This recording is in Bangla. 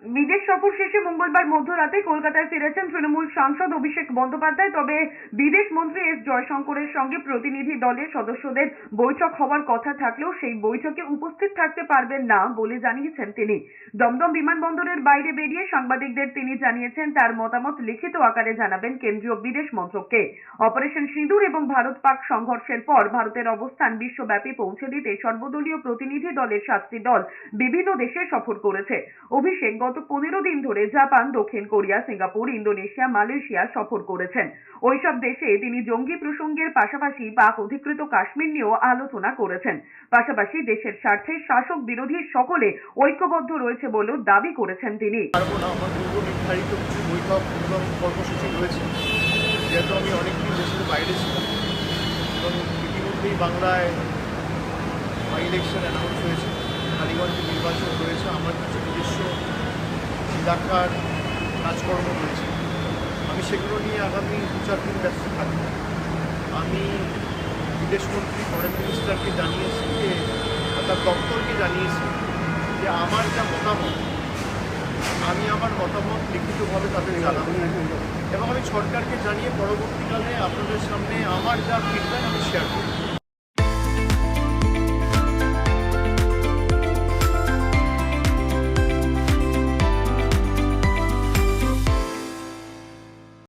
বিদেশ সফর শেষে মঙ্গলবার মধ্যরাতে কলকাতায় ফিরেছেন তৃণমূল সাংসদ অভিষেক বন্দ্যোপাধ্যায়। তবে বিদেশ মন্ত্রী এস জয়শঙ্করের সঙ্গে প্রতিনিধি দলের সদস্যদের বৈঠক হওয়ার কথা থাকলেও সেই বৈঠকে উপস্থিত থাকতে পারবেন না বলে জানিয়েছেন তিনি। দমদম বিমানবন্দরের বাইরে বেরিয়ে সাংবাদিকদের তিনি জানিয়েছেন তার মতামত লিখিত আকারে জানাবেন কেন্দ্রীয় বিদেশ মন্ত্রককে। অপারেশন সিঁদুর এবং ভারত পাক সংঘর্ষের পর ভারতের অবস্থান বিশ্বব্যাপী পৌঁছে দিতে সর্বদলীয় প্রতিনিধি দলের 7টি দল বিভিন্ন দেশে সফর করেছে। অভিষেক গত 15 দিন ধরে জাপান, দক্ষিণ কোরিয়া, সিঙ্গাপুর, ইন্দোনেশিয়া, মালয়েশিয়া সফর করেছেন। ওইসব দেশে তিনি জঙ্গি প্রসঙ্গের পাশাপাশি পাক অধিকৃত কাশ্মীর নিয়েও আলোচনা করেছেন। পাশাপাশি দেশের স্বার্থে শাসক বিরোধী সকলে ঐক্যবদ্ধ রয়েছে বলেও দাবি করেছেন তিনি। আমার পূর্ব নির্ধারিত কিছু বৈঠক এবং কর্মসূচি রয়েছে, যেহেতু আমি অনেকদিন দেশের বাইরে ছিলাম এবং ইতিমধ্যেই বাংলায় ইলেকশন অ্যানাউন্স হয়েছে, কালীগঞ্জে নির্বাচন রয়েছে, আমার কিছু নিজস্ব এলাকার কাজকর্ম রয়েছে। আমি সেগুলো নিয়ে আগামী 2-4 দিন ব্যস্ত থাকব। আমি বিদেশমন্ত্রী ফরেন মিনিস্টারকে জানিয়েছি যে তার দপ্তরকে জানিয়েছি যে আমার যা মতামত, আমি আমার মতামত লিখিতভাবে তাদের জানাবো এবং আমি সরকারকে জানিয়ে পরবর্তীকালে আপনাদের সামনে আমার যা ফিডব্যাক আমি শেয়ার করব।